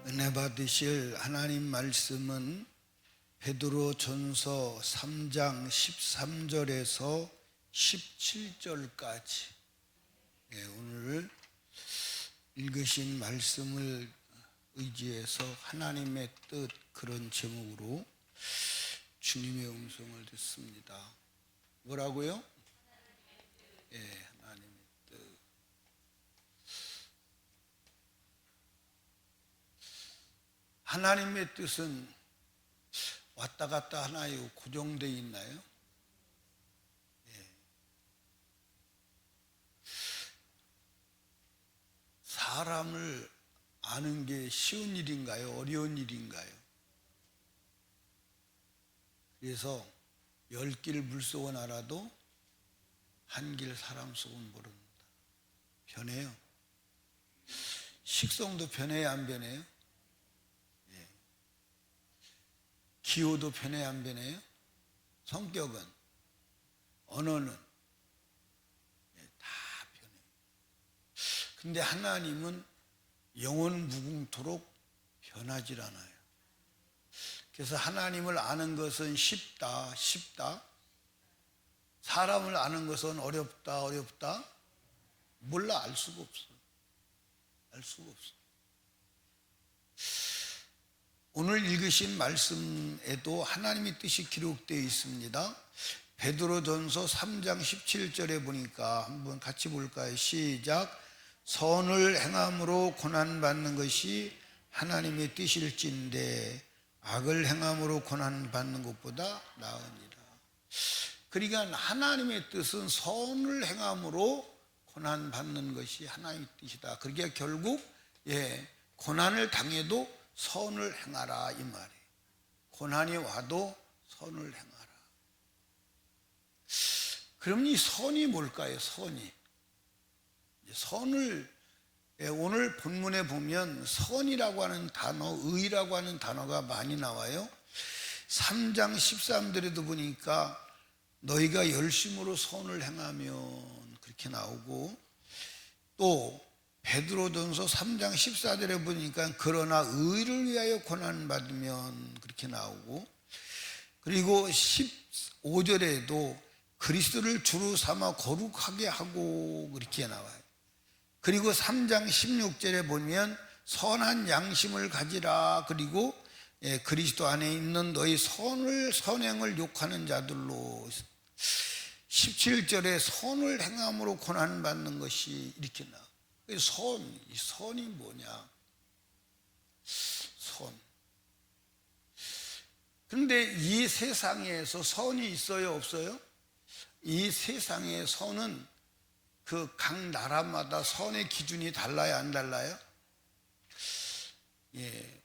은혜 받으실 하나님 말씀은 베드로전서 3장 13절에서 17절까지 오늘 읽으신 말씀을 의지해서 하나님의 뜻, 그런 제목으로 주님의 음성을 듣습니다. 뭐라고요? 하나님의 뜻. 하나님의 뜻은 왔다 갔다 하나요? 고정되어 있나요? 사람을 아는 게 쉬운 일인가요? 어려운 일인가요? 그래서 10길 물속은 알아도 한 길 사람 속은 모릅니다. 변해요. 식성도 변해야 안 변해요? 기호도 변해야 안 변해요? 성격은, 언어는 다 변해요. 근데 하나님은 영원 무궁토록 변하질 않아요. 그래서 하나님을 아는 것은 쉽다. 사람을 아는 것은 어렵다. 몰라, 알 수가 없어. 오늘 읽으신 말씀에도 하나님의 뜻이 기록되어 있습니다. 베드로전서 3장 17절에 보니까 한번 같이 볼까요? 시작. 선을 행함으로 고난받는 것이 하나님의 뜻일진데 악을 행함으로 고난받는 것보다 나으니라. 그러니까 하나님의 뜻은 선을 행함으로 고난받는 것이 하나님의 뜻이다. 그러니까 결국 고난을 당해도 선을 행하라, 이 말이에요. 고난이 와도 선을 행하라. 그럼 이 선이 뭘까요? 선을 오늘 본문에 보면 선이라고 하는 단어, 의라고 하는 단어가 많이 나와요. 3장 13절에도 보니까 너희가 열심으로 선을 행하면 그렇게 나오고, 또 베드로전서 3장 14절에 보니까 그러나 의를 위하여 고난받으면 그렇게 나오고, 그리고 15절에도 그리스도를 주로 삼아 거룩하게 하고 그렇게 나와요. 그리고 3장 16절에 보면 선한 양심을 가지라, 그리고 그리스도 안에 있는 너희 선행을 욕하는 자들로, 17절에 선을 행함으로 고난받는 것이 이렇게 나와요. 선이 뭐냐? 그런데 이 세상에서 선이 있어요, 없어요? 이 세상의 선은 그 각 나라마다 선의 기준이 달라요, 안 달라요?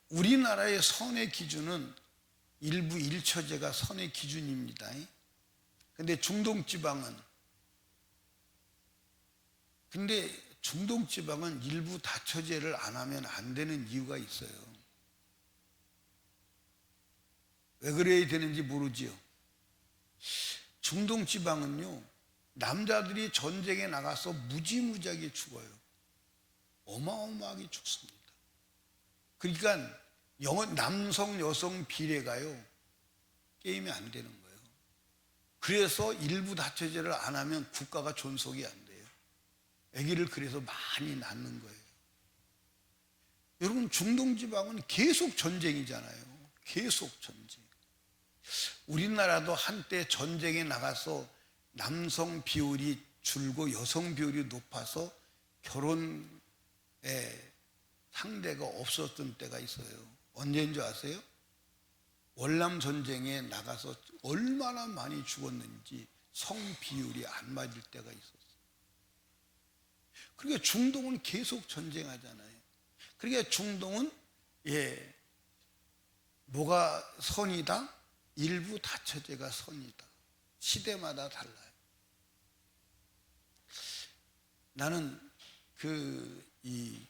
우리나라의 선의 기준은 일부 일처제가 선의 기준입니다. 근데 중동 지방은 일부 다처제를 안 하면 안 되는 이유가 있어요. 왜 그래야 되는지 모르지요. 중동 지방은요, 남자들이 전쟁에 나가서 무지무지하게 죽어요. 어마어마하게 죽습니다. 그러니까 남성 여성 비례가요, 게임이 안 되는 거예요. 그래서 일부 다처제를 안 하면 국가가 존속이 안 돼요. 아기를 그래서 많이 낳는 거예요. 여러분, 중동 지방은 계속 전쟁이잖아요. 계속 전쟁. 우리나라도 한때 전쟁에 나가서 남성 비율이 줄고 여성 비율이 높아서 결혼에 상대가 없었던 때가 있어요. 언제인 줄 아세요? 월남 전쟁에 나가서 얼마나 많이 죽었는지 성 비율이 안 맞을 때가 있었어요. 그러니까 중동은 계속 전쟁하잖아요. 그러니까 중동은 뭐가 선이다? 일부 다처제가 선이다. 시대마다 달라요. 나는 이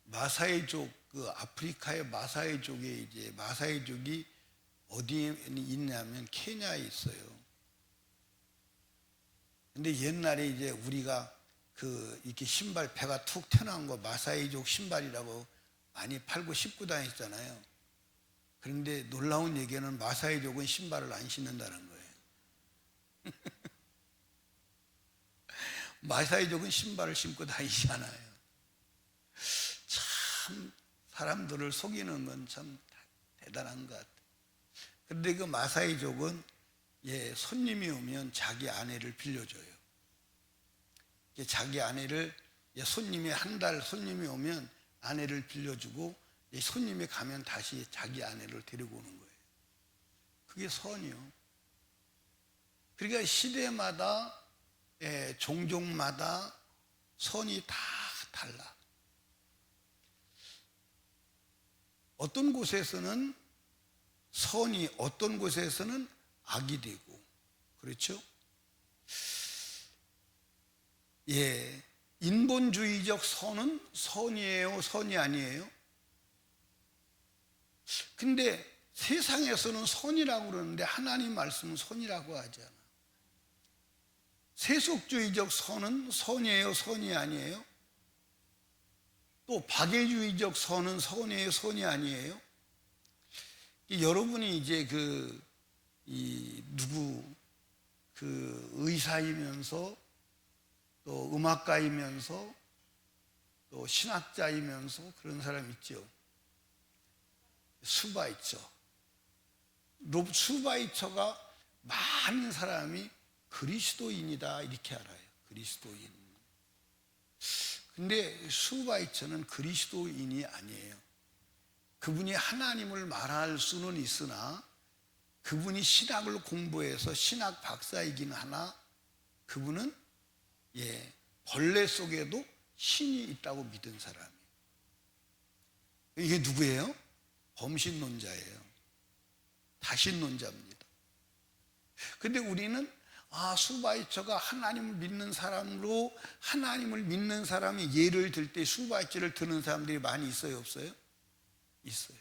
마사이족, 아프리카의 마사이족에 마사이족이 어디에 있냐면 케냐에 있어요. 근데 옛날에 우리가 이렇게 신발 배가 툭 튀어나온 거 마사이족 신발이라고 많이 팔고 신고 다녔잖아요. 그런데 놀라운 얘기는 마사이족은 신발을 안 신는다는 거예요. 마사이족은 신발을 신고 다니잖아요. 참 사람들을 속이는 건 참 대단한 것 같아요. 그런데 그 마사이족은 손님이 오면 자기 아내를 빌려줘요. 자기 아내를 손님이 한 달 손님이 오면 아내를 빌려주고 손님이 가면 다시 자기 아내를 데리고 오는 거예요. 그게 선이요. 그러니까 시대마다 종족마다 선이 다 달라. 어떤 곳에서는 선이 어떤 곳에서는 악이 되고 그렇죠? 인본주의적 선은 선이에요, 선이 아니에요? 근데 세상에서는 선이라고 그러는데 하나님 말씀은 선이라고 하지 않아. 세속주의적 선은 선이에요, 선이 아니에요? 또 박애주의적 선은 선이에요, 선이 아니에요? 여러분이 이제 의사이면서 또 음악가이면서 또 신학자이면서 그런 사람 있죠. 슈바이처가 많은 사람이 그리스도인이다 이렇게 알아요. 그리스도인. 근데 슈바이처는 그리스도인이 아니에요. 그분이 하나님을 말할 수는 있으나 그분이 신학을 공부해서 신학 박사이긴 하나 그분은 벌레 속에도 신이 있다고 믿은 사람이에요. 이게 누구예요? 범신론자예요. 다신론자입니다. 근데 우리는 슈바이처가 하나님을 믿는 사람으로 하나님을 믿는 사람이 예를 들 때 슈바이처를 드는 사람들이 많이 있어요, 없어요? 있어요.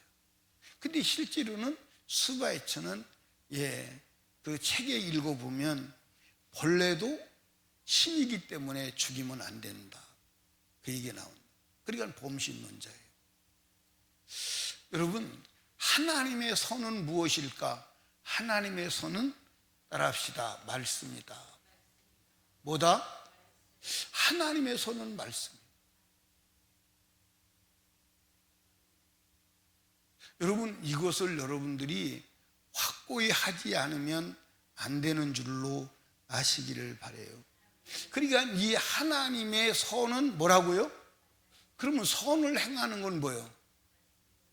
근데 실제로는 슈바이처는 그 책에 읽어보면 벌레도 신이기 때문에 죽이면 안 된다. 그 얘기가 나온다. 그러니까 범신론자예요. 여러분, 하나님의 선은 무엇일까? 하나님의 선은 따라합시다. 말씀이다. 뭐다? 하나님의 선은 말씀. 여러분, 이것을 여러분들이 확고히 하지 않으면 안 되는 줄로 아시기를 바라요. 그러니까 이 하나님의 선은 뭐라고요? 그러면 선을 행하는 건 뭐예요?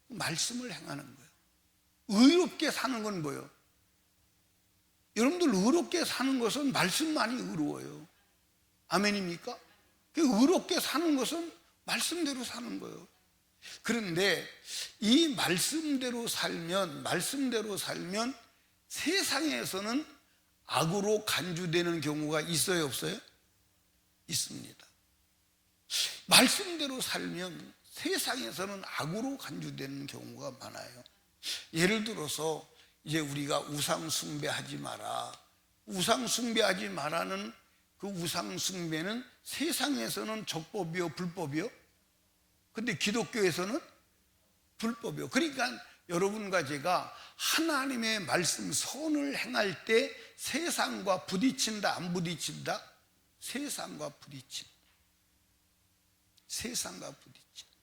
말씀을 행하는 거예요. 의롭게 사는 건 뭐예요? 여러분들 의롭게 사는 것은 말씀만이 의로워요. 아멘입니까? 의롭게 사는 것은 말씀대로 사는 거예요. 그런데 이 말씀대로 살면 세상에서는 악으로 간주되는 경우가 있어요, 없어요? 있습니다. 말씀대로 살면 세상에서는 악으로 간주되는 경우가 많아요. 예를 들어서 이제 우리가 우상 숭배하지 마라. 우상 숭배하지 마라는 그 우상 숭배는 세상에서는 적법이요, 불법이요? 근데 기독교에서는 불법이요. 그러니까 여러분과 제가 하나님의 말씀 선을 행할 때 세상과 부딪힌다, 안 부딪힌다? 세상과 부딪힌다. 세상과 부딪힌다.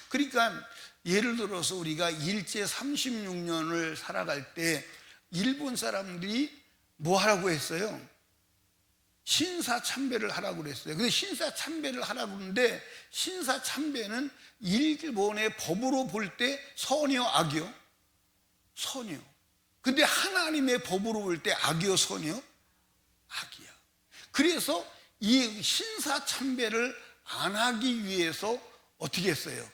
그러니까 예를 들어서 우리가 일제 36년을 살아갈 때 일본 사람들이 뭐 하라고 했어요? 신사참배를 하라고 그랬어요. 근데 신사참배를 하라고 그러는데 신사참배는 일본의 법으로 볼 때 선이요, 악이요? 선이요. 근데 하나님의 법으로 볼 때 악이요, 선이요? 악이야. 그래서 이 신사참배를 안 하기 위해서 어떻게 했어요?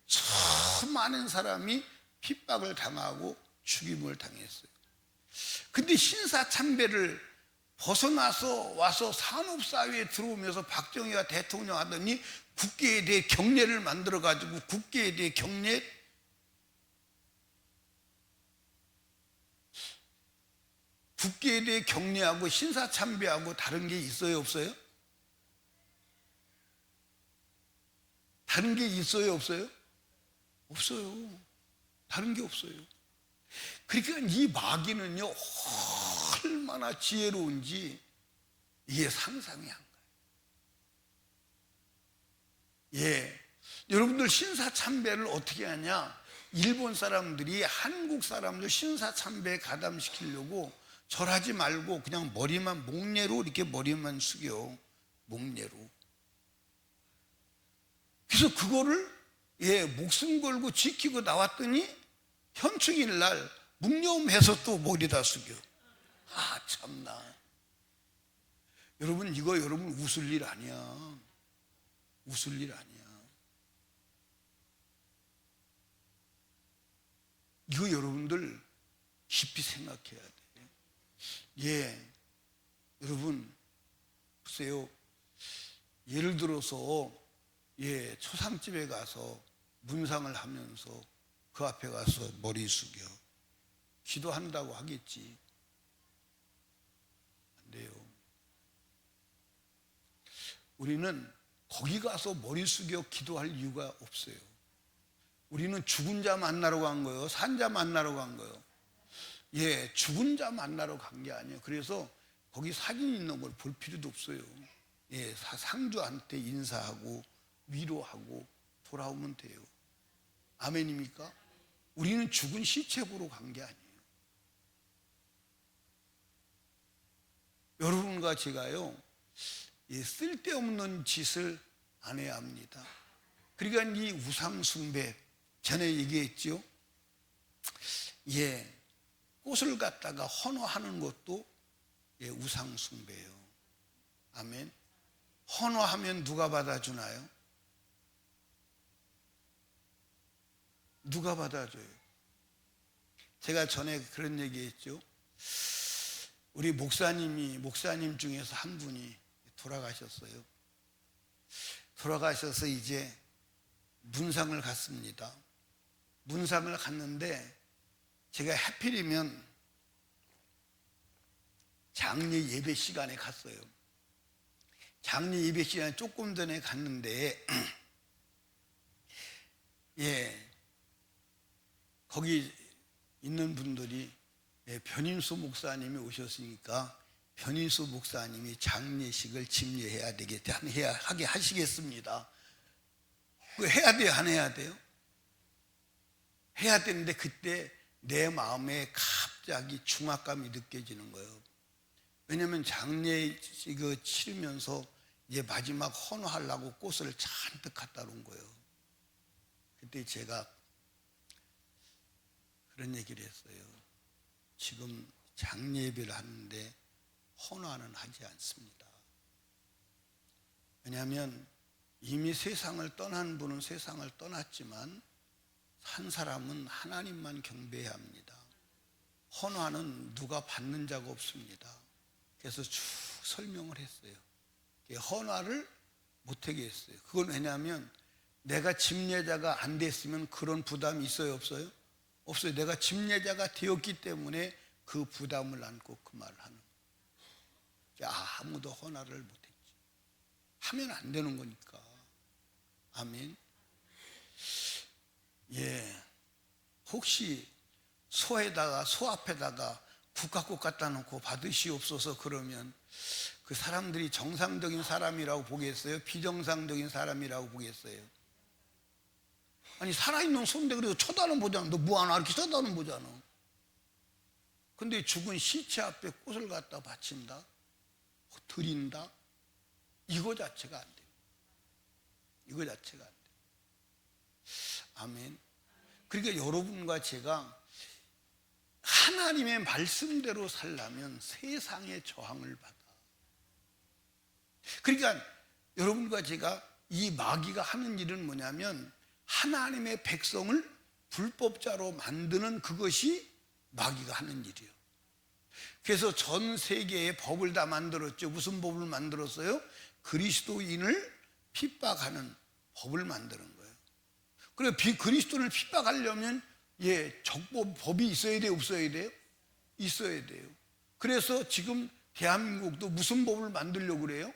수많은 사람이 핍박을 당하고 죽임을 당했어요. 근데 신사참배를 벗어나서 와서 산업사회에 들어오면서 박정희가 대통령 하더니 국계에 대해 경례를 만들어가지고 국계에 대해 국계에 대해 경례하고 신사참배하고 다른 게 있어요, 없어요? 다른 게 있어요, 없어요? 없어요. 다른 게 없어요. 그러니까 이 마귀는요, 얼마나 지혜로운지 이게 상상이 안 가요. 예. 여러분들 신사참배를 어떻게 하냐? 일본 사람들이 한국 사람들 신사참배 가담시키려고 절하지 말고 그냥 머리만 목례로 이렇게 머리만 숙여. 목례로. 그래서 그거를 목숨 걸고 지키고 나왔더니 현충일 날 묵념해서 또 머리다 숙여. 아, 참나. 여러분, 이거 여러분 웃을 일 아니야. 웃을 일 아니야. 이거 여러분들 깊이 생각해야 돼. 예. 여러분, 보세요. 예를 들어서, 초상집에 가서 문상을 하면서 그 앞에 가서 머리 숙여. 기도한다고 하겠지. 안 돼요. 우리는 거기 가서 머리 숙여 기도할 이유가 없어요. 우리는 죽은 자 만나러 간 거예요. 산 자 만나러 간 거예요. 죽은 자 만나러 간 게 아니에요. 그래서 거기 사진 있는 걸 볼 필요도 없어요. 상주한테 인사하고 위로하고 돌아오면 돼요. 아멘입니까? 우리는 죽은 시체 보러 간 게 아니에요. 여러분과 제가요, 쓸데없는 짓을 안 해야 합니다. 그러니까 이 우상숭배, 전에 얘기했죠. 꽃을 갖다가 헌화하는 것도 우상숭배예요. 아멘. 헌화하면 누가 받아주나요? 누가 받아줘요? 제가 전에 그런 얘기했죠. 우리 목사님 중에서 한 분이 돌아가셨어요. 돌아가셔서 이제 문상을 갔습니다. 문상을 갔는데 제가 하필이면 장례 예배 시간에 갔어요. 장례 예배 시간에 조금 전에 갔는데 거기 있는 분들이 변인수 목사님이 오셨으니까 변인수 목사님이 장례식을 집례해야 되겠다, 하게 하시겠습니다. 그거 해야 돼요, 안 해야 돼요? 해야 되는데 그때 내 마음에 갑자기 중압감이 느껴지는 거예요. 왜냐하면 장례식을 치르면서 이제 마지막 헌화하려고 꽃을 잔뜩 갖다 놓은 거예요. 그때 제가 그런 얘기를 했어요. 지금 장례예배를 하는데 헌화는 하지 않습니다. 왜냐하면 이미 세상을 떠난 분은 세상을 떠났지만 산 사람은 하나님만 경배해야 합니다. 헌화는 누가 받는 자가 없습니다. 그래서 쭉 설명을 했어요. 헌화를 못하게 했어요. 그건 왜냐하면 내가 집례자가 안 됐으면 그런 부담이 있어요, 없어요? 없어요. 내가 집례자가 되었기 때문에 그 부담을 안고 그 말을 하는 거예요. 아무도 헌화를 못했지. 하면 안 되는 거니까. 아멘. 혹시 소 앞에다가 국화꽃 갖다 놓고 받으시옵소서 그러면 그 사람들이 정상적인 사람이라고 보겠어요? 비정상적인 사람이라고 보겠어요? 아니, 살아있는 소인데 그래도 쳐다는 보잖아. 너 뭐하나? 이렇게 쳐다는 보잖아. 근데 죽은 시체 앞에 꽃을 갖다 바친다? 드린다? 이거 자체가 안 돼요. 이거 자체가 안 돼요. 아멘. 그러니까 여러분과 제가 하나님의 말씀대로 살려면 세상의 저항을 받아. 그러니까 여러분과 제가 이 마귀가 하는 일은 뭐냐면 하나님의 백성을 불법자로 만드는 그것이 마귀가 하는 일이에요. 그래서 전 세계에 법을 다 만들었죠. 무슨 법을 만들었어요? 그리스도인을 핍박하는 법을 만드는 거예요. 그래, 그리스도를 핍박하려면 법이 있어야 돼요, 없어야 돼요? 있어야 돼요. 그래서 지금 대한민국도 무슨 법을 만들려고 그래요?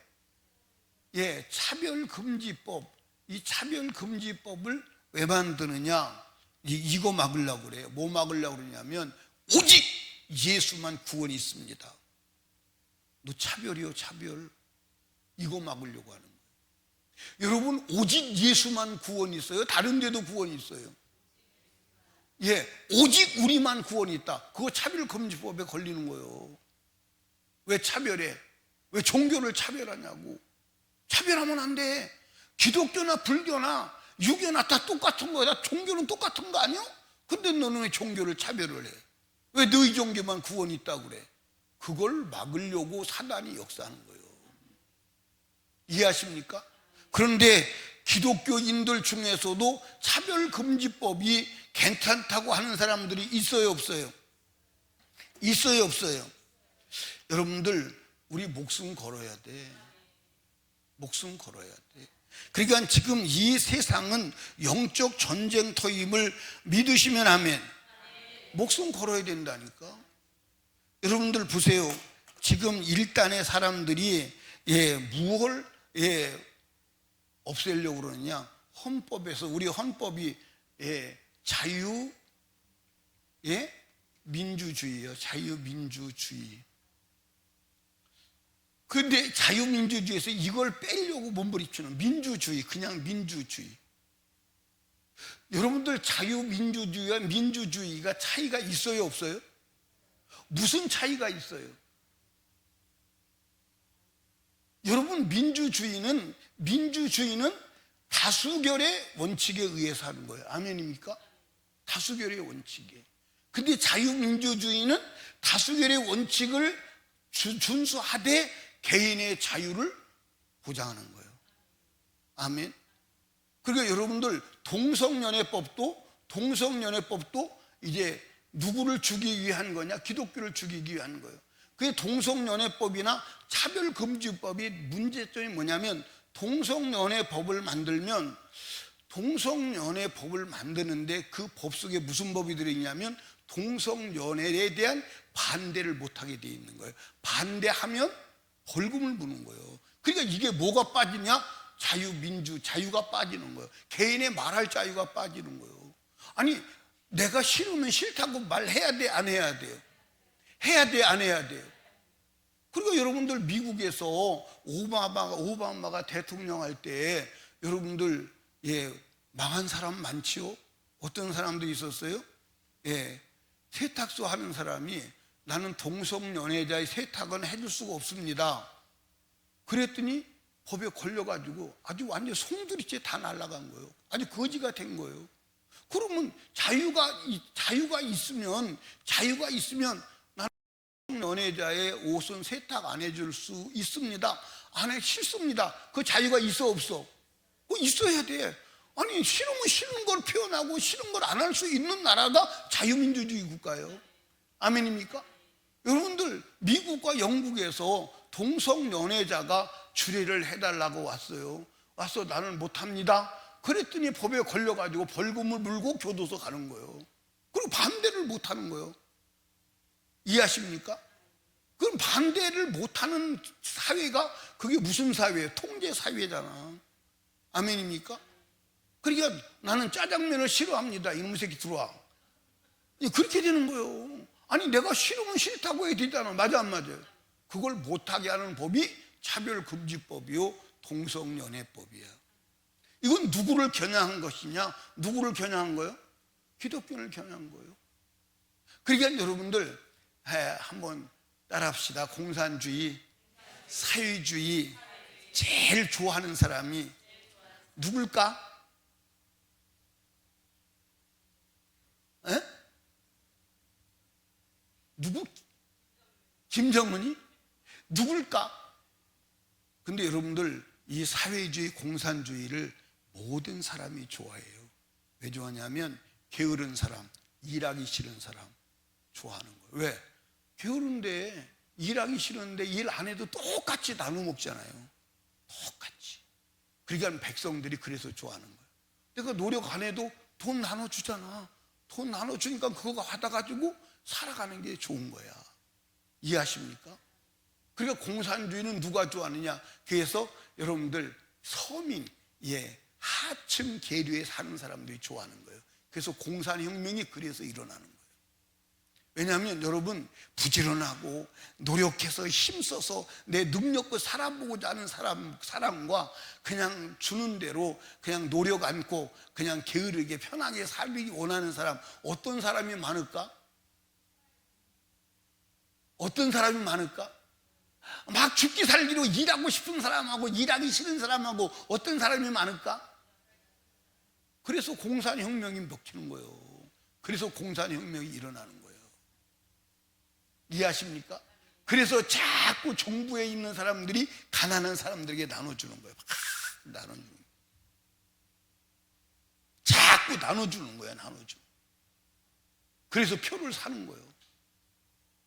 차별금지법, 이 차별금지법을 왜 만드느냐? 이거 막으려고 그래요. 뭐 막으려고 그러냐면 오직 예수만 구원이 있습니다. 너 차별이요, 차별. 이거 막으려고 하는 거예요. 여러분, 오직 예수만 구원이 있어요? 다른 데도 구원이 있어요? 예, 오직 우리만 구원이 있다. 그거 차별금지법에 걸리는 거예요. 왜 차별해? 왜 종교를 차별하냐고. 차별하면 안 돼. 기독교나 불교나 유교나 다 똑같은 거야. 다 종교는 똑같은 거 아니야? 근데 너는 왜 종교를 차별을 해? 왜 너희 종교만 구원이 있다고 그래? 그걸 막으려고 사단이 역사하는 거예요. 이해하십니까? 그런데 기독교인들 중에서도 차별금지법이 괜찮다고 하는 사람들이 있어요, 없어요? 있어요, 없어요? 여러분들, 우리 목숨 걸어야 돼. 목숨 걸어야 돼. 그러니까 지금 이 세상은 영적 전쟁터임을 믿으시면 아멘. 목숨 걸어야 된다니까. 여러분들 보세요. 지금 일단의 사람들이 무엇을 없애려고 그러느냐? 헌법에서, 우리 헌법이 자유 민주주의요. 자유민주주의. 그런데 자유민주주의에서 이걸 빼려고 몸부림치는 민주주의, 그냥 민주주의. 여러분들, 자유민주주의와 민주주의가 차이가 있어요, 없어요? 무슨 차이가 있어요? 여러분, 민주주의는 다수결의 원칙에 의해서 하는 거예요. 아멘입니까? 다수결의 원칙에. 근데 자유민주주의는 다수결의 원칙을 준수하되 개인의 자유를 보장하는 거예요. 아멘. 그러니까 여러분들, 동성연애법도 이제 누구를 죽이기 위한 거냐? 기독교를 죽이기 위한 거예요. 그게 동성연애법이나 차별금지법이 문제점이 뭐냐면, 동성연애법을 만드는데 그 법 속에 무슨 법이 들어있냐면 동성연애에 대한 반대를 못하게 돼 있는 거예요. 반대하면 벌금을 무는 거예요. 그러니까 이게 뭐가 빠지냐? 자유가 빠지는 거예요. 개인의 말할 자유가 빠지는 거예요. 아니, 내가 싫으면 싫다고 말해야 돼, 안 해야 돼요? 해야 돼, 안 해야 돼요? 그리고 여러분들, 미국에서 오바마가 대통령 할 때 여러분들 망한 사람 많지요? 어떤 사람도 있었어요? 세탁소 하는 사람이 나는 동성연애자의 세탁은 해줄 수가 없습니다. 그랬더니 법에 걸려가지고 아주 완전 송두리째 다 날아간 거예요. 아주 거지가 된 거예요. 그러면 자유가 있으면 나는 연애자의 옷은 세탁 안 해줄 수 있습니다. 안 해, 싫습니다. 그 자유가 있어, 없어? 그거 있어야 돼. 아니, 싫으면 싫은 걸 표현하고 싫은 걸 안 할 수 있는 나라가 자유민주주의 국가예요. 아멘입니까? 여러분들, 미국과 영국에서 동성연애자가 주례를 해달라고 와서 나는 못합니다. 그랬더니 법에 걸려가지고 벌금을 물고 교도소 가는 거예요. 그리고 반대를 못하는 거예요. 이해하십니까? 그럼 반대를 못하는 사회가 그게 무슨 사회예요? 통제 사회잖아. 아멘입니까? 그러니까 나는 짜장면을 싫어합니다. 이놈의 새끼 들어와. 그렇게 되는 거예요. 아니, 내가 싫으면 싫다고 해야 되잖아. 맞아, 안 맞아요? 그걸 못하게 하는 법이 차별금지법이요, 동성연애법이야. 이건 누구를 겨냥한 것이냐? 누구를 겨냥한 거예요? 기독교를 겨냥한 거예요. 그러니까 여러분들, 한번 따라합시다. 공산주의, 사회주의 제일 좋아하는 사람이 누굴까? 누구? 김정은이? 누굴까? 근데 여러분들, 이 사회주의, 공산주의를 모든 사람이 좋아해요. 왜 좋아하냐면 게으른 사람, 일하기 싫은 사람 좋아하는 거예요. 왜? 게으른데, 일하기 싫은데 일 안 해도 똑같이 나눠 먹잖아요. 똑같이. 그러니까 백성들이 그래서 좋아하는 거예요. 내가 노력 안 해도 돈 나눠주잖아. 돈 나눠주니까 그거 받아가지고 살아가는 게 좋은 거야. 이해하십니까? 그러니까 공산주의는 누가 좋아하느냐? 그래서 여러분들, 서민, 하층 계류에 사는 사람들이 좋아하는 거예요. 그래서 공산혁명이 그래서 일어나는 거예요. 왜냐하면 여러분, 부지런하고 노력해서 힘써서 내 능력껏 살아보고자 하는 사람과 그냥 주는 대로 그냥 노력 않고 그냥 게으르게 편하게 살기 원하는 사람, 어떤 사람이 많을까? 어떤 사람이 많을까? 막 죽기 살기로 일하고 싶은 사람하고 일하기 싫은 사람하고 어떤 사람이 많을까? 그래서 공산혁명이 먹히는 거예요. 그래서 공산혁명이 일어나는 거예요. 이해하십니까? 그래서 자꾸 정부에 있는 사람들이 가난한 사람들에게 나눠주는 거예요. 나눠주는 거예요. 자꾸 나눠주는 거예요. 나눠주는. 그래서 표를 사는 거예요.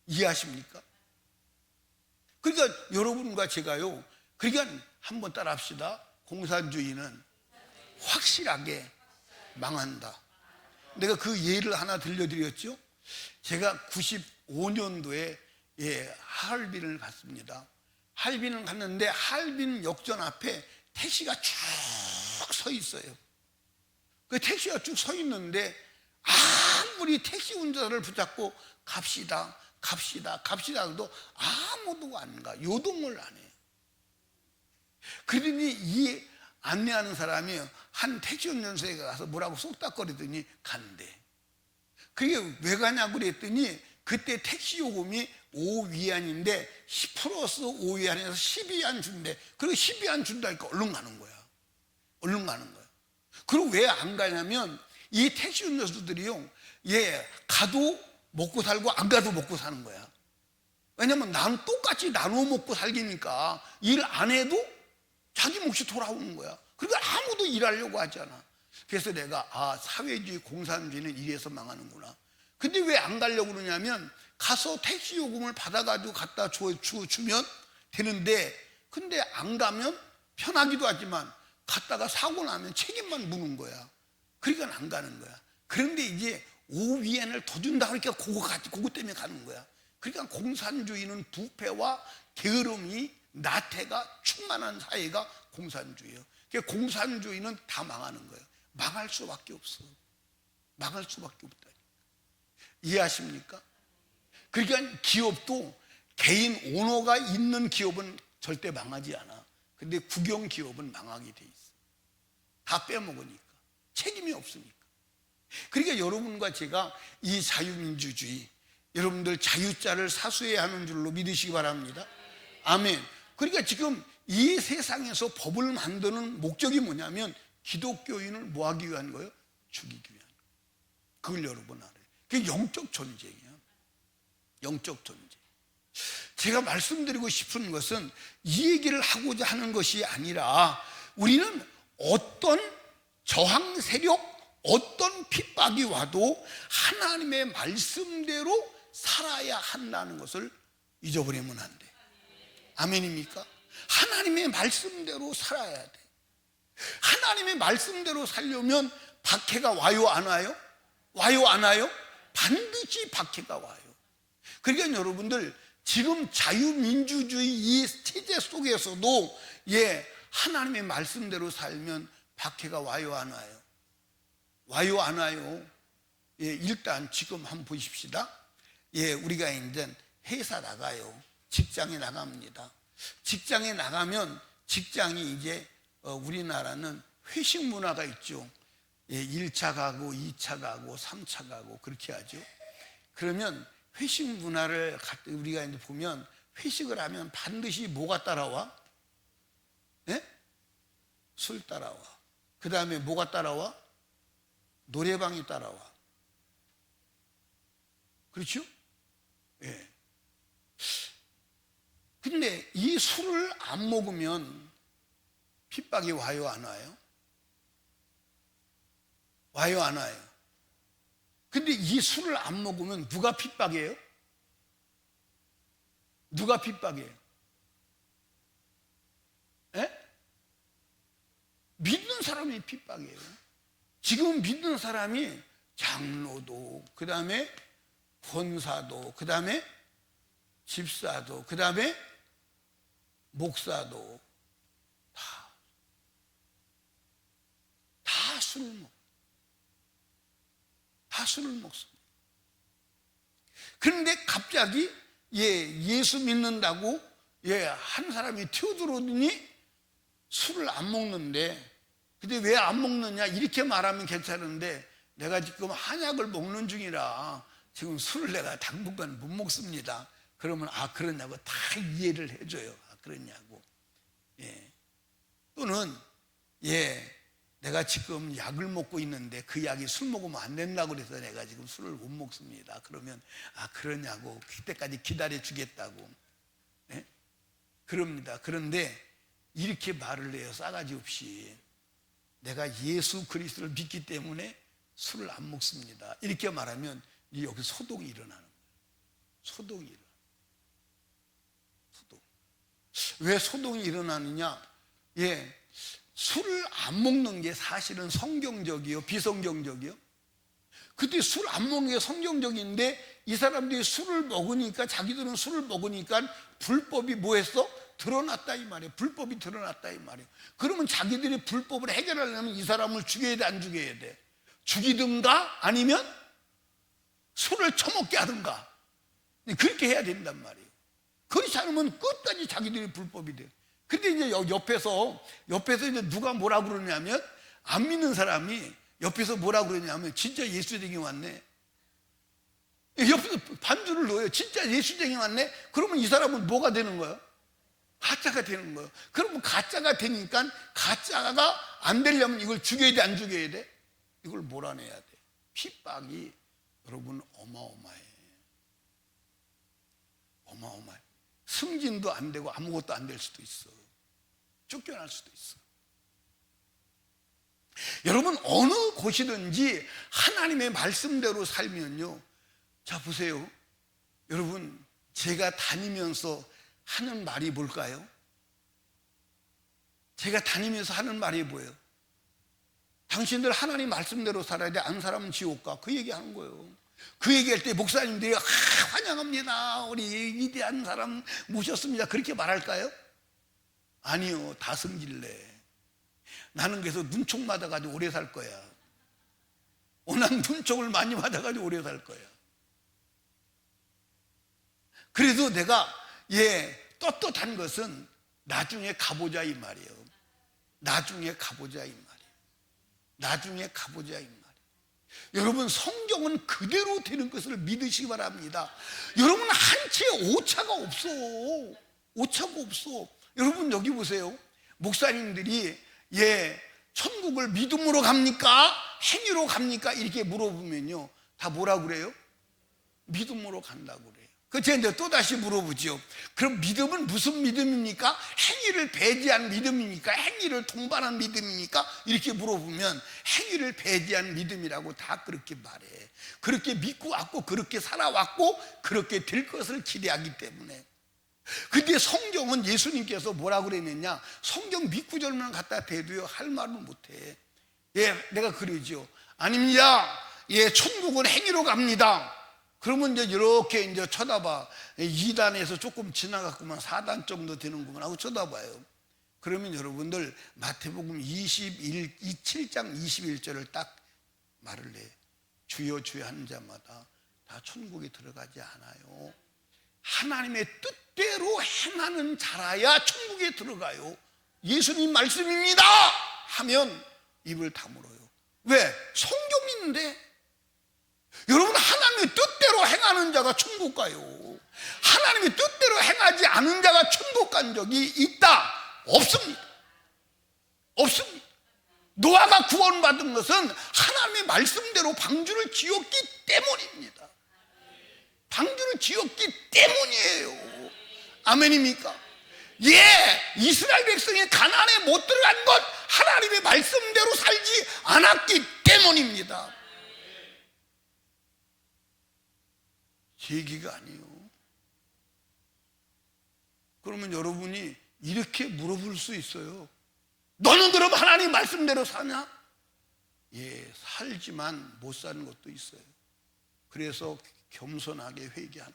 이해하십니까? 그러니까 여러분과 제가요, 그러니까 한번 따라 합시다. 공산주의는 확실하게 망한다. 내가 그 예를 하나 들려드렸죠. 제가 95년도에 하얼빈을 갔습니다. 하얼빈을 갔는데 하얼빈 역전 앞에 택시가 쭉 서 있어요. 그 택시가 쭉 서 있는데 아무리 택시 운전사를 붙잡고 갑시다 해도 아무도 안 가. 요동을 안 해요. 그러더니 이 안내하는 사람이 한 택시 운전사에 가서 뭐라고 쏙닥거리더니 간대. 그게 왜 가냐고 그랬더니 그때 택시 요금이 5위안인데 10 플러스 5위안에서 12위안 준대. 그리고 12위안 준다니까 얼른 가는 거야. 얼른 가는 거야. 그리고 왜 안 가냐면 이 택시 운전수들이요, 가도 먹고 살고 안 가도 먹고 사는 거야. 왜냐면 난 똑같이 나눠 먹고 살기니까 일 안 해도 자기 몫이 돌아오는 거야. 그러니까 아무도 일하려고 하지 않아. 그래서 내가 사회주의 공산주의는 이래서 망하는구나. 근데 왜 안 가려고 그러냐면 가서 택시 요금을 받아가지고 갖다 주면 되는데, 근데 안 가면 편하기도 하지만 갔다가 사고 나면 책임만 묻는 거야. 그러니까 안 가는 거야. 그런데 이제 5위안을 더 준다 그러니까 그거 때문에 가는 거야. 그러니까 공산주의는 부패와 게으름이 나태가 충만한 사회가 공산주의예요. 그러니까 공산주의는 다 망하는 거예요. 망할 수밖에 없어. 망할 수밖에 없다. 이해하십니까? 그러니까 기업도 개인 오너가 있는 기업은 절대 망하지 않아. 근데 국영 기업은 망하게 돼 있어. 다 빼먹으니까. 책임이 없으니까. 그러니까 여러분과 제가 이 자유민주주의, 여러분들 자유자를 사수해야 하는 줄로 믿으시기 바랍니다. 아멘. 그러니까 지금 이 세상에서 법을 만드는 목적이 뭐냐면 기독교인을 뭐 하기 위한 거예요? 죽이기 위한 거예요. 그걸 여러분 알아요. 그게 영적 전쟁이에요. 영적 전쟁. 제가 말씀드리고 싶은 것은 이 얘기를 하고자 하는 것이 아니라 우리는 어떤 저항 세력, 어떤 핍박이 와도 하나님의 말씀대로 살아야 한다는 것을 잊어버리면 안 돼. 아멘입니까? 하나님의 말씀대로 살아야 돼. 하나님의 말씀대로 살려면 박해가 와요, 안 와요? 와요, 안 와요? 반드시 박해가 와요. 그러니까 여러분들 지금 자유민주주의 이 체제 속에서도 하나님의 말씀대로 살면 박해가 와요, 안 와요? 와요, 안 와요? 일단 지금 한번 보십시다. 우리가 이제 회사 나가요. 직장에 나갑니다. 직장에 나가면 직장이 이제 우리나라는 회식 문화가 있죠. 1차 가고 2차 가고 3차 가고 그렇게 하죠. 그러면 회식 문화를 우리가 이제 보면 회식을 하면 반드시 뭐가 따라와? 술 따라와. 그 다음에 뭐가 따라와? 노래방이 따라와. 그렇죠? 근데 이 술을 안 먹으면 핍박이 와요, 안 와요? 와요, 안 와요? 근데 이 술을 안 먹으면 누가 핍박이에요? 누가 핍박이에요? 믿는 사람이 핍박이에요. 지금 믿는 사람이 장로도, 그 다음에 권사도, 그 다음에 집사도, 그 다음에 목사도 다. 술을 먹. 다 술을 먹습니다. 그런데 갑자기 예수 믿는다고 한 사람이 튀어들어오더니 술을 안 먹는데, 근데 왜 안 먹느냐 이렇게 말하면 괜찮은데, 내가 지금 한약을 먹는 중이라 지금 술을 내가 당분간 못 먹습니다. 그러면 그러냐고 다 이해를 해줘요. 그러냐고. 또는 내가 지금 약을 먹고 있는데 그 약이 술 먹으면 안 된다고 그래서 내가 지금 술을 못 먹습니다. 그러면 그러냐고, 그때까지 기다려 주겠다고 그럽니다. 그런데 이렇게 말을 해요. 싸가지 없이. 내가 예수 그리스도를 믿기 때문에 술을 안 먹습니다. 이렇게 말하면 여기 소동이 일어나는 거예요. 소동이 일어나요. 소동. 왜 소동이 일어나느냐? 술을 안 먹는 게 사실은 성경적이요, 비성경적이요? 그때 술 안 먹는 게 성경적인데, 이 사람들이 술을 먹으니까, 자기들은 술을 먹으니까 불법이 뭐 했어? 드러났다 이 말이에요. 불법이 드러났다 이 말이에요. 그러면 자기들이 불법을 해결하려면 이 사람을 죽여야 돼, 안 죽여야 돼? 죽이든가 아니면 술을 처먹게 하든가, 그렇게 해야 된단 말이에요. 그렇지 않으면 끝까지 자기들이 불법이 돼요. 근데 이제 옆에서 이제 누가 뭐라 그러냐면, 안 믿는 사람이 옆에서 뭐라 그러냐면, 진짜 예수쟁이 왔네. 옆에서 반주를 넣어요. 진짜 예수쟁이 왔네. 그러면 이 사람은 뭐가 되는 거예요? 가짜가 되는 거예요. 그러면 가짜가 되니까, 가짜가 안 되려면 이걸 죽여야 돼, 안 죽여야 돼? 이걸 몰아내야 돼. 핍박이 여러분 어마어마해. 어마어마해. 승진도 안 되고 아무것도 안 될 수도 있어. 쫓겨날 수도 있어. 여러분, 어느 곳이든지 하나님의 말씀대로 살면요, 자 보세요. 여러분, 제가 다니면서 하는 말이 뭘까요? 제가 다니면서 하는 말이 뭐예요? 당신들 하나님 말씀대로 살아야 돼, 안 살아면 지옥 가. 그 얘기하는 거예요. 그 얘기할 때 목사님들이 환영합니다, 우리 위대한 사람 모셨습니다, 그렇게 말할까요? 아니요. 다 승질내. 나는 그래서 눈총 맞아가지고 오래 살 거야. 난 눈총을 많이 맞아가지고 오래 살 거야. 그래도 내가 떳떳한 것은 나중에 가보자 이 말이에요. 나중에 가보자 이 말이에요. 나중에 가보자 이 말이에요. 여러분, 성경은 그대로 되는 것을 믿으시기 바랍니다. 여러분, 한 채 오차가 없어. 오차가 없어. 여러분, 여기 보세요. 목사님들이 천국을 믿음으로 갑니까? 행위로 갑니까? 이렇게 물어보면요, 다 뭐라고 그래요? 믿음으로 간다고 그래요. 제가 이제 또다시 물어보죠. 그럼 믿음은 무슨 믿음입니까? 행위를 배제한 믿음입니까? 행위를 동반한 믿음입니까? 이렇게 물어보면 행위를 배제한 믿음이라고 다 그렇게 말해. 그렇게 믿고 왔고, 그렇게 살아왔고, 그렇게 될 것을 기대하기 때문에. 근데 성경은 예수님께서 뭐라고 그랬느냐? 성경 밑구절만 갖다 대도요, 할 말은 못해. 내가 그러죠. 아닙니다. 천국은 행위로 갑니다. 그러면 이제 이렇게 이제 쳐다봐. 2단에서 조금 지나갔구만, 4단 정도 되는구만 하고 쳐다봐요. 그러면 여러분들 마태복음 7장 21절을 딱 말을 해. 주여 주여 하는 자마다 다 천국에 들어가지 않아요. 하나님의 뜻대로 행하는 자라야 천국에 들어가요. 예수님 말씀입니다 하면 입을 다물어요. 왜? 성경인데. 여러분, 하나님의 뜻대로 행하는 자가 천국 가요. 하나님의 뜻대로 행하지 않은 자가 천국 간 적이 있다? 없습니다. 없습니다. 노아가 구원받은 것은 하나님의 말씀대로 방주를 지었기 때문입니다. 방주를 지었기 때문이에요. 아멘입니까? 이스라엘 백성이 가나안에 못 들어간 것, 하나님의 말씀대로 살지 않았기 때문입니다. 얘기가 아니에요. 그러면 여러분이 이렇게 물어볼 수 있어요. 너는 그럼 하나님 말씀대로 사냐? 살지만 못 사는 것도 있어요. 그래서 겸손하게 회개하는 거예요.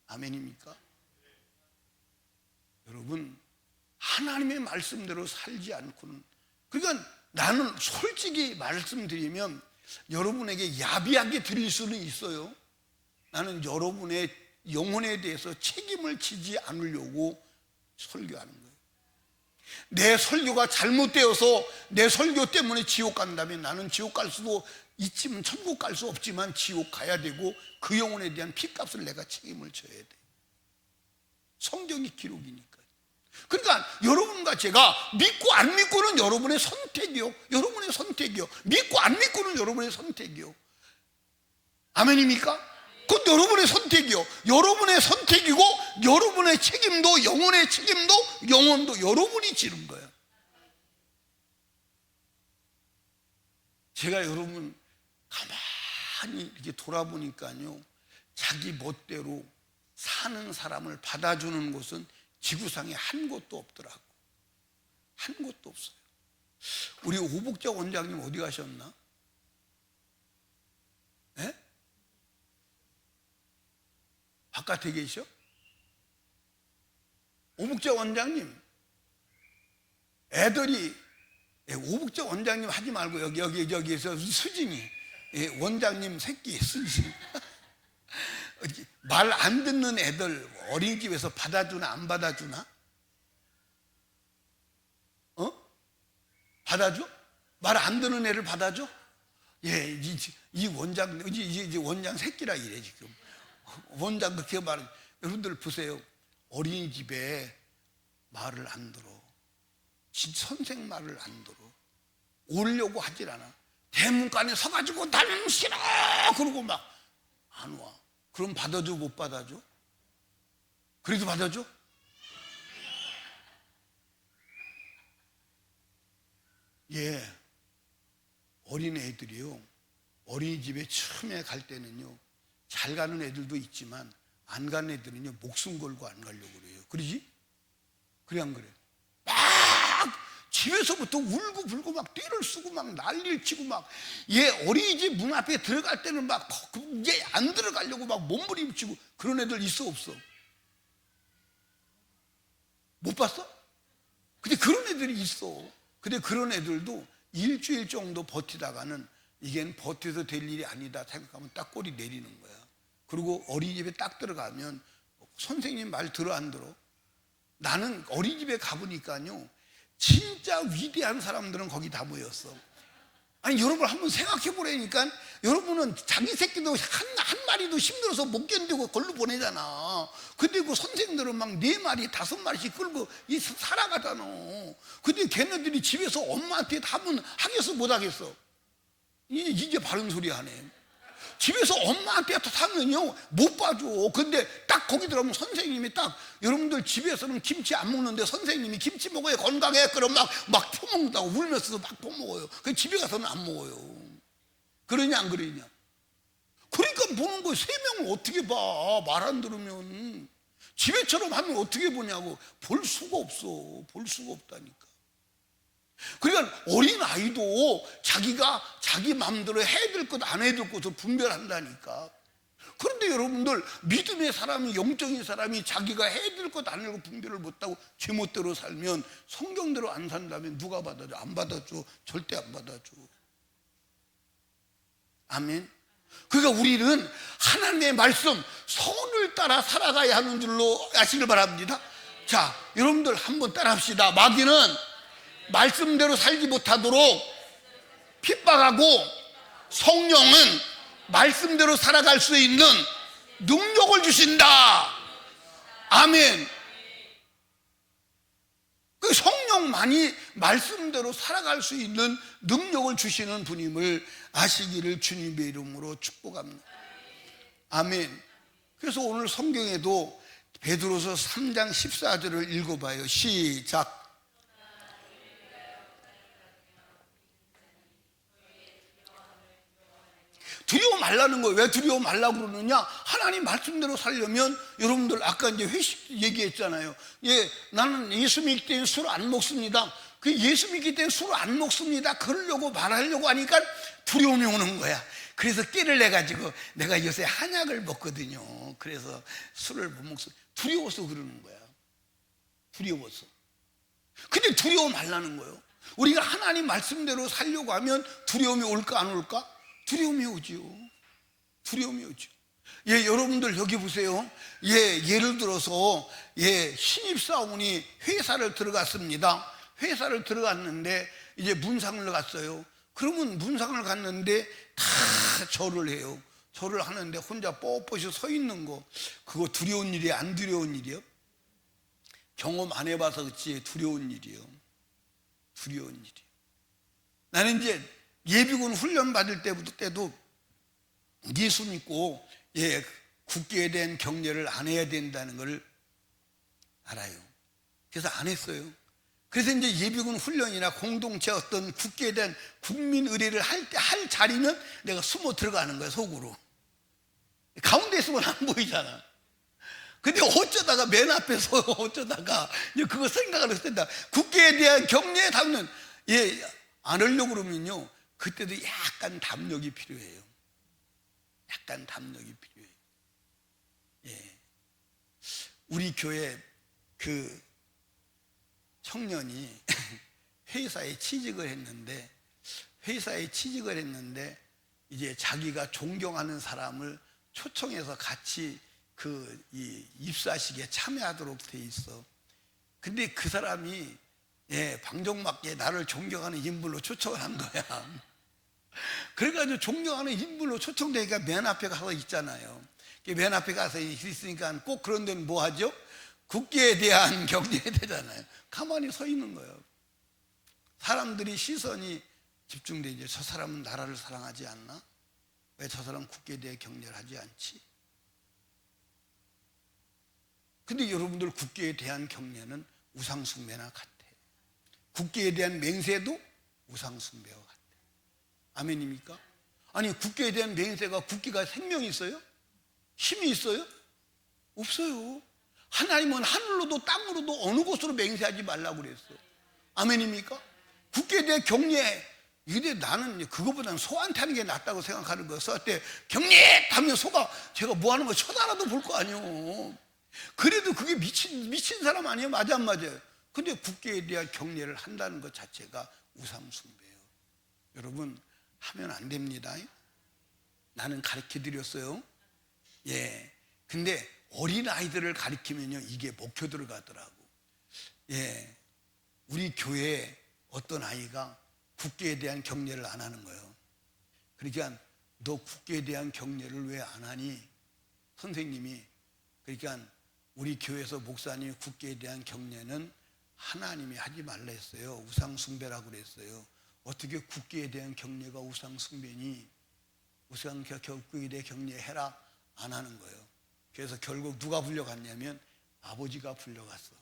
아멘입니까? 여러분, 하나님의 말씀대로 살지 않고는, 그러니까 나는 솔직히 말씀드리면 여러분에게 야비하게 드릴 수는 있어요. 나는 여러분의 영혼에 대해서 책임을 지지 않으려고 설교하는 거예요. 내 설교가 잘못되어서 내 설교 때문에 지옥 간다면 나는 지옥 갈 수도 있지만 천국 갈 수 없지만 지옥 가야 되고 그 영혼에 대한 핏값을 내가 책임을 져야 돼. 성경이 기록이니까. 그러니까 여러분과 제가 믿고 안 믿고는 여러분의 선택이요. 여러분의 선택이요. 믿고 안 믿고는 여러분의 선택이요. 아멘입니까? 그건 여러분의 선택이요. 여러분의 선택이고 여러분의 책임도 영혼의 책임도 영혼도 여러분이 지는 거예요. 제가 여러분 가만히 이렇게 돌아보니까요, 자기 멋대로 사는 사람을 받아주는 곳은 지구상에 한 곳도 없더라고. 한 곳도 없어요. 우리 오복자 원장님 어디 가셨나? 예? 바깥에 계셔? 오복자 원장님, 애들이, 오복자 원장님 하지 말고 여기에서 수진이, 원장님 새끼 수진. 말 안 듣는 애들 어린이집에서 받아주나 안 받아주나? 받아줘? 말 안 듣는 애를 받아줘? 예, 이 원장, 이제 원장 새끼라 이래 지금. 원장 그렇게 말해. 여러분들 보세요. 어린이집에 말을 안 들어. 선생 말을 안 들어. 오려고 하질 않아. 대문간에 서가지고 나는 싫어 그러고 막 안 와. 그럼 받아줘 못 받아줘? 그래도 받아줘? 예, 어린 애들이요, 어린이집에 처음에 갈 때는요 잘 가는 애들도 있지만 안 가는 애들은요 목숨 걸고 안 가려고 그래요. 그러지? 그래 안 그래? 막 집에서부터 울고 불고 막 떼를 쓰고 막 난리를 치고 막, 얘 어린이집 문 앞에 들어갈 때는 막 이제 안 들어가려고 막 몸부림치고 그런 애들 있어 없어? 못 봤어? 근데 그런 애들이 있어. 근데 그런 애들도 일주일 정도 버티다가는 이게 버텨서 될 일이 아니다 생각하면 딱 꼬리 내리는 거야. 그리고 어린이집에 딱 들어가면 선생님 말 들어 안 들어? 나는 어린이집에 가보니까요 진짜 위대한 사람들은 거기 다 모였어. 아니 여러분 한번 생각해 보라니까. 여러분은 자기 새끼도 한 마리도 힘들어서 못 견디고 걸로 보내잖아. 근데 그 선생들은 막 4마리 5마리씩 끌고 살아가잖아. 근데 걔네들이 집에서 엄마한테 하면 하겠어 못 하겠어? 이게 바른 소리 하네. 집에서 엄마한테 사면요 못 봐줘. 근데 딱 거기 들어가면 선생님이 딱, 여러분들 집에서는 김치 안 먹는데 선생님이 김치 먹어야 건강해 그럼 막 퍼먹는다고 울면서도 막 퍼먹어요. 그 집에 가서는 안 먹어요. 그러냐 안 그러냐? 그러니까 보는 거예요. 3명을 어떻게 봐? 말 안 들으면. 집에처럼 하면 어떻게 보냐고. 볼 수가 없어. 볼 수가 없다니까. 그러니까 어린아이도 자기가 자기 마음대로 해야 될 것 안 해야 될 것을 분별한다니까. 그런데 여러분들 믿음의 사람이, 영적인 사람이 자기가 해야 될 것 안 해야 될 것 분별을 못하고 제멋대로 살면, 성경대로 안 산다면 누가 받아줘? 안 받아줘. 절대 안 받아줘. 아멘. 그러니까 우리는 하나님의 말씀 선을 따라 살아가야 하는 줄로 아시길 바랍니다. 자, 여러분들 한번 따라 합시다. 마귀는 말씀대로 살지 못하도록 핍박하고 성령은 말씀대로 살아갈 수 있는 능력을 주신다. 아멘. 그 성령만이 말씀대로 살아갈 수 있는 능력을 주시는 분임을 아시기를 주님의 이름으로 축복합니다. 아멘. 그래서 오늘 성경에도 베드로서 3장 14절을 읽어봐요. 시작. 두려워 말라는 거예요. 왜 두려워 말라고 그러느냐? 하나님 말씀대로 살려면, 여러분들 아까 이제 회식 얘기했잖아요. 예, 나는 예수 믿기 때문에 술 안 먹습니다. 그 예수 믿기 때문에 술 안 먹습니다. 그러려고 말하려고 하니까 두려움이 오는 거야. 그래서 깨를 내가지고 내가 요새 한약을 먹거든요. 그래서 술을 못 먹어. 두려워서 그러는 거야. 두려워서. 근데 두려워 말라는 거예요. 우리가 하나님 말씀대로 살려고 하면 두려움이 올까 안 올까? 두려움이 오지요. 두려움이 오죠. 예, 여러분들 여기 보세요. 예, 예를 들어서 신입사원이 회사를 들어갔습니다. 회사를 들어갔는데 이제 문상을 갔어요. 그러면 문상을 갔는데 다 절을 해요. 절을 하는데 혼자 뻣뻣이 서 있는 거, 그거 두려운 일이에요? 안 두려운 일이에요? 경험 안 해봐서 그렇지 두려운 일이에요. 두려운 일이에요. 나는 이제 예비군 훈련 받을 때도 예수 믿고 국기에 대한 경례를 안 해야 된다는 걸 알아요. 그래서 안 했어요. 그래서 이제 예비군 훈련이나 공동체 어떤 국기에 대한 국민 의례를 할 자리는 내가 숨어 들어가는 거야, 속으로. 가운데 있으면 안 보이잖아. 근데 어쩌다가 맨 앞에서 어쩌다가 이제 그거 생각을 했을 때 국기에 대한 경례에 담는 안 하려고 그러면요, 그때도 약간 담력이 필요해요. 약간 담력이 필요해요. 우리 교회 그 청년이 회사에 취직을 했는데 이제 자기가 존경하는 사람을 초청해서 같이 그 입사식에 참여하도록 돼 있어. 근데 그 사람이 방정맞게 나를 존경하는 인물로 초청을 한 거야. 그래가지고 존경하는 인물로 초청되니까 맨 앞에 가서 있잖아요. 맨 앞에 가서 있으니까 꼭 그런 데는 뭐 하죠? 국기에 대한 경례해야 되잖아요. 가만히 서 있는 거예요. 사람들이 시선이 집중되죠. 저 사람은 나라를 사랑하지 않나? 왜 저 사람은 국기에 대해 경례를 하지 않지? 근데 여러분들 국기에 대한 경례는 우상숭배나 같아요. 국기에 대한 맹세도 우상숭배와 같아요. 아멘입니까? 아니, 국기에 대한 맹세가, 국기가 생명이 있어요? 힘이 있어요? 없어요. 하나님은 하늘로도 땅으로도 어느 곳으로 맹세하지 말라고 그랬어요. 아멘입니까? 국기에 대한 경례, 이게 나는 그거보다는 소한테 하는 게 낫다고 생각하는 거예요. 소 때 경례 하면 소가 제가 뭐 하는 거 쳐다라도 볼 거 아니에요. 그래도 그게 미친 사람 아니에요? 맞아 안 맞아요? 근데 국기에 대한 경례를 한다는 것 자체가 우상숭배예요. 여러분, 하면 안 됩니다. 나는 가르쳐 드렸어요. 근데 어린 아이들을 가르치면요, 이게 먹혀 들어가더라고. 우리 교회에 어떤 아이가 국기에 대한 경례를 안 하는 거예요. 그러니까 너 국기에 대한 경례를 왜 안 하니? 선생님이, 그러니까 우리 교회에서 목사님이 국기에 대한 경례는 하나님이 하지 말라 했어요. 우상숭배라고 그랬어요. 어떻게 국기에 대한 경례가 우상숭배니? 국기에 대한 경례해라. 안 하는 거예요. 그래서 결국 누가 불려갔냐면 아버지가 불려갔어.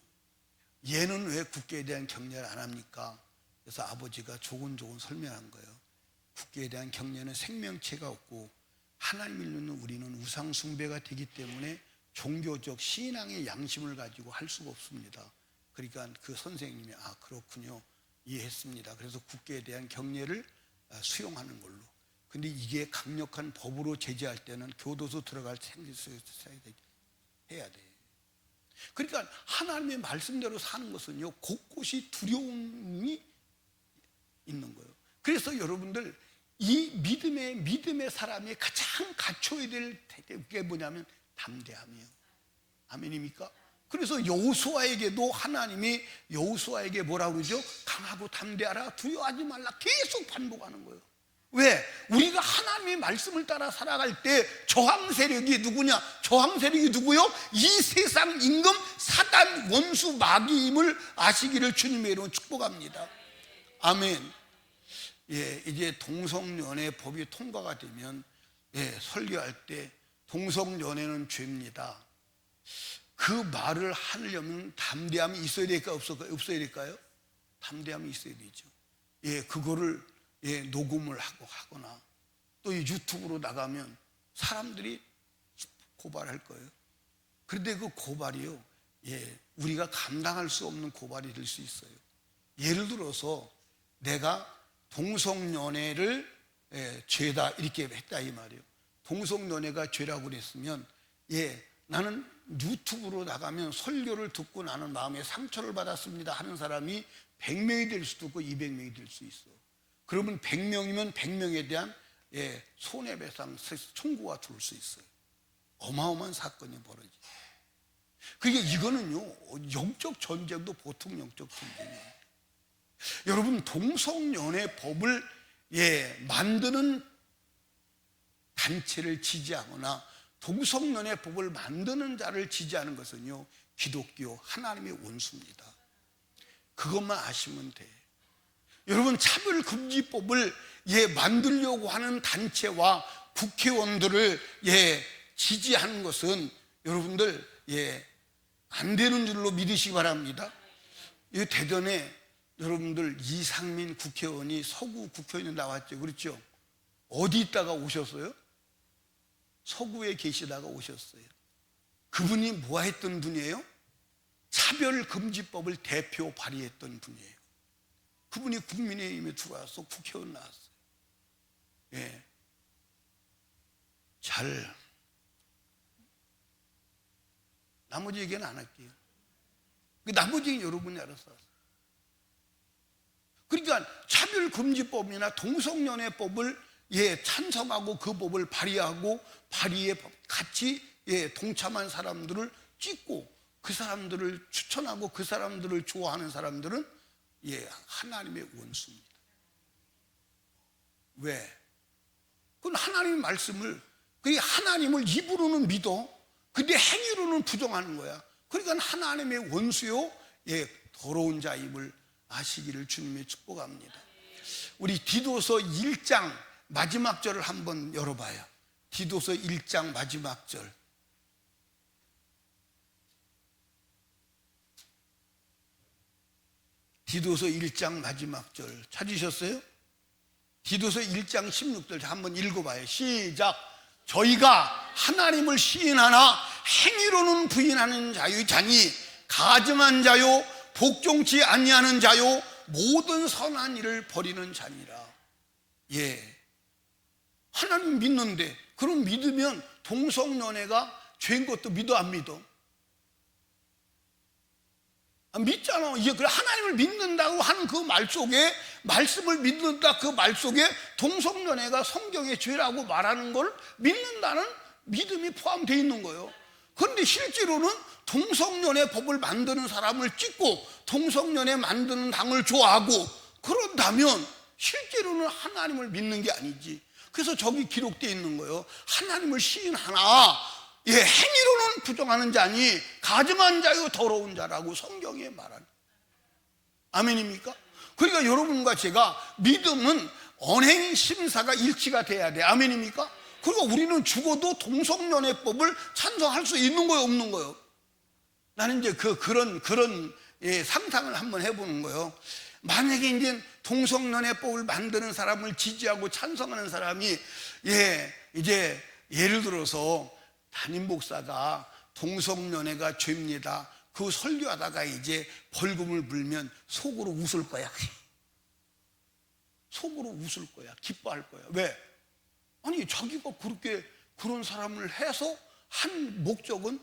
얘는 왜 국기에 대한 경례를 안 합니까? 그래서 아버지가 조곤조곤 설명한 거예요. 국기에 대한 경례는 생명체가 없고 하나님을 믿는 우리는 우상숭배가 되기 때문에 종교적 신앙의 양심을 가지고 할 수가 없습니다. 그러니까 그 선생님이 그렇군요, 이해했습니다. 그래서 국기에 대한 경례를 수용하는 걸로. 근데 이게 강력한 법으로 제재할 때는 교도소 들어갈 생기서 해야 돼. 그러니까 하나님의 말씀대로 사는 것은요, 곳곳이 두려움이 있는 거예요. 그래서 여러분들, 이 믿음의 사람이 가장 갖춰야 될 게 뭐냐면 담대함이에요. 아멘입니까? 그래서 여호수아에게도 하나님이 여호수아에게 뭐라고 그러죠? 강하고 담대하라, 두려워하지 말라, 계속 반복하는 거예요. 왜? 우리가 하나님의 말씀을 따라 살아갈 때 저항 세력이 누구냐? 저항 세력이 누구요? 이 세상 임금 사단 원수 마귀임을 아시기를 주님의 이름으로 축복합니다. 아멘. 이제 동성연애 법이 통과가 되면 설교할 때 동성연애는 죄입니다, 그 말을 하려면 담대함이 있어야 될까요? 없어야 될까요? 담대함이 있어야 되죠. 그거를 녹음을 하거나 또 유튜브로 나가면 사람들이 고발할 거예요. 그런데 그 고발이요, 우리가 감당할 수 없는 고발이 될 수 있어요. 예를 들어서 내가 동성연애를 죄다 이렇게 했다 이 말이에요. 동성연애가 죄라고 그랬으면 나는 유튜브로 나가면 설교를 듣고 나는 마음에 상처를 받았습니다 하는 사람이 100명이 될 수도 있고 200명이 될 수 있어. 그러면 100명이면 100명에 대한 손해배상 청구가 들어올 수 있어요. 어마어마한 사건이 벌어지죠. 그러니까 이거는요, 영적 전쟁도 보통 영적 전쟁이에요. 여러분, 동성연애법을 만드는 단체를 지지하거나 동성연애법을 만드는 자를 지지하는 것은요, 기독교 하나님의 원수입니다. 그것만 아시면 돼. 여러분, 차별금지법을 만들려고 하는 단체와 국회의원들을 지지하는 것은 여러분들 안 되는 줄로 믿으시기 바랍니다. 이 대전에 여러분들 이상민 국회의원이 서구 국회의원이 나왔죠. 그렇죠? 어디 있다가 오셨어요? 서구에 계시다가 오셨어요. 그분이 뭐 했던 분이에요? 차별금지법을 대표 발의했던 분이에요. 그분이 국민의힘에 들어와서 국회의원 나왔어요. 나머지 얘기는 안 할게요. 나머지 얘기는 여러분이 알아서 하세요. 그러니까 차별금지법이나 동성연애법을 찬성하고 그 법을 발의하고 발의에 같이 동참한 사람들을 찍고 그 사람들을 추천하고 그 사람들을 좋아하는 사람들은 하나님의 원수입니다. 왜? 그건 하나님의 말씀을, 하나님을 입으로는 믿어. 근데 행위로는 부정하는 거야. 그러니까 하나님의 원수요, 더러운 자임을 아시기를 주님의 축복합니다. 우리 디도서 1장 마지막 절을 한번 열어봐요. 디도서 1장 마지막 절. 디도서 1장 마지막 절 찾으셨어요? 디도서 1장 16절 한번 읽어봐요. 시작. 저희가 하나님을 시인하나 행위로는 부인하는 자니 가증한 자요 복종치 아니하는 자요 모든 선한 일을 버리는 자니라. 하나님 믿는데, 그럼 믿으면 동성연애가 죄인 것도 믿어 안 믿어? 믿잖아. 그래, 하나님을 믿는다고 하는 그 말 속에, 말씀을 믿는다 그 말 속에 동성연애가 성경의 죄라고 말하는 걸 믿는다는 믿음이 포함되어 있는 거예요. 그런데 실제로는 동성연애 법을 만드는 사람을 찍고 동성연애 만드는 당을 좋아하고 그런다면 실제로는 하나님을 믿는 게 아니지. 그래서 저기 기록되어 있는 거예요. 하나님을 시인하나 행위로는 부정하는 자니 가증한 자요 더러운 자라고 성경에 말하는. 아멘입니까? 그러니까 여러분과 제가 믿음은 언행 심사가 일치가 돼야 돼. 아멘입니까? 그리고 우리는 죽어도 동성연애법을 찬성할 수 있는 거예요, 없는 거예요? 나는 이제 그런 상상을 한번 해보는 거예요. 만약에 이제 동성연애법을 만드는 사람을 지지하고 찬성하는 사람이 이제 예를 들어서 담임 목사가 동성연애가 죄입니다. 그 설교하다가 이제 벌금을 물면 속으로 웃을 거야. 속으로 웃을 거야. 기뻐할 거야. 왜? 아니, 자기가 그런 사람을 해서 한 목적은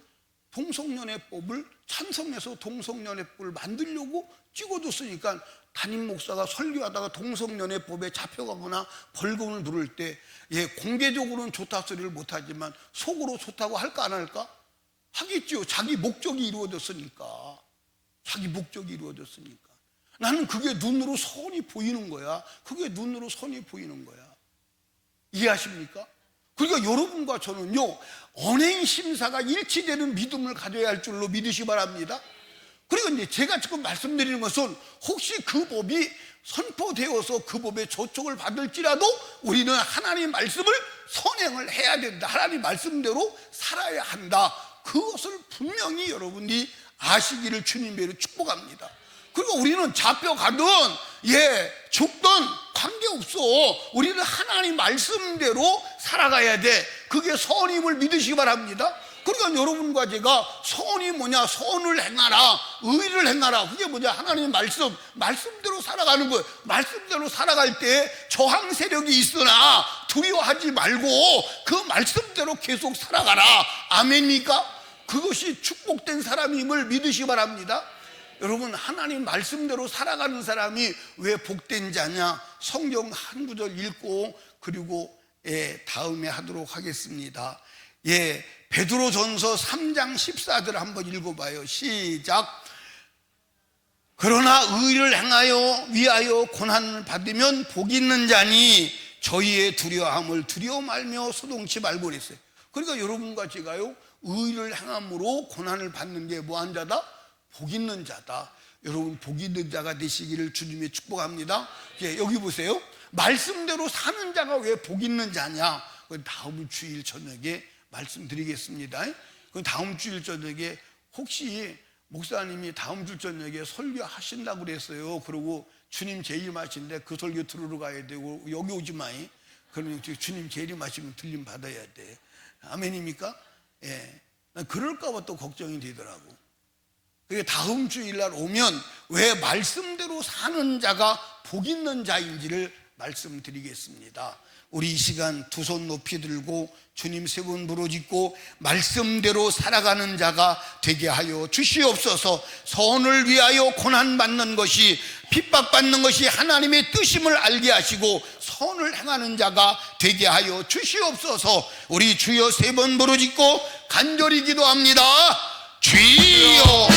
동성연애법을 찬성해서 동성연애법을 만들려고 찍어뒀으니까 담임 목사가 설교하다가 동성연애법에 잡혀가거나 벌금을 물을 때 공개적으로는 좋다 소리를 못하지만 속으로 좋다고 할까 안 할까? 하겠죠. 자기 목적이 이루어졌으니까. 자기 목적이 이루어졌으니까. 나는 그게 눈으로 선이 보이는 거야. 그게 눈으로 선이 보이는 거야. 이해하십니까? 그러니까 여러분과 저는요, 언행심사가 일치되는 믿음을 가져야 할 줄로 믿으시기 바랍니다. 그리고 이제 제가 지금 말씀드리는 것은 혹시 그 법이 선포되어서 그 법의 조촉을 받을지라도 우리는 하나님 말씀을 선행을 해야 된다. 하나님 말씀대로 살아야 한다. 그것을 분명히 여러분이 아시기를 주님의 축복합니다. 그리고 우리는 잡혀가든 죽든 관계없어. 우리는 하나님 말씀대로 살아가야 돼. 그게 선임을 믿으시기 바랍니다. 그러니까 여러분과 제가 선이 뭐냐? 선을 행하라, 의를 행하라. 그게 뭐냐? 하나님 말씀대로 살아가는 거예요. 말씀대로 살아갈 때 저항 세력이 있으나 두려워하지 말고 그 말씀대로 계속 살아가라. 아멘입니까? 그것이 축복된 사람임을 믿으시기 바랍니다. 여러분, 하나님 말씀대로 살아가는 사람이 왜 복된 자냐? 성경 한 구절 읽고 그리고 다음에 하도록 하겠습니다. 베드로전서 3장 14절 한번 읽어봐요. 시작. 그러나 의를 행하여 위하여 고난을 받으면 복 있는 자니 저희의 두려움을 두려워 말며 소동치 말고 그랬어요. 그러니까 여러분과 제가요, 의를 행함으로 고난을 받는 게 뭐한 자다? 복 있는 자다. 여러분, 복 있는 자가 되시기를 주님의 축복합니다. 여기 보세요. 말씀대로 사는 자가 왜 복 있는 자냐? 다음 주일 저녁에 말씀드리겠습니다. 다음 주일 저녁에 혹시 목사님이 다음 주 저녁에 설교하신다고 그랬어요. 그리고 주님 재림하신데 그 설교 들으러 가야 되고 여기 오지 마이. 그러면 주님 재림하시면 들림 받아야 돼. 아멘입니까? 난 그럴까 봐 또 걱정이 되더라고. 그게 다음 주일날 오면 왜 말씀대로 사는 자가 복 있는 자인지를 말씀드리겠습니다. 우리 이 시간 두 손 높이 들고 주님 세 번 부르짖고 말씀대로 살아가는 자가 되게 하여 주시옵소서. 선을 위하여 고난받는 것이, 핍박받는 것이 하나님의 뜻임을 알게 하시고 선을 행하는 자가 되게 하여 주시옵소서. 우리 주여 세 번 부르짖고 간절히 기도합니다. 주여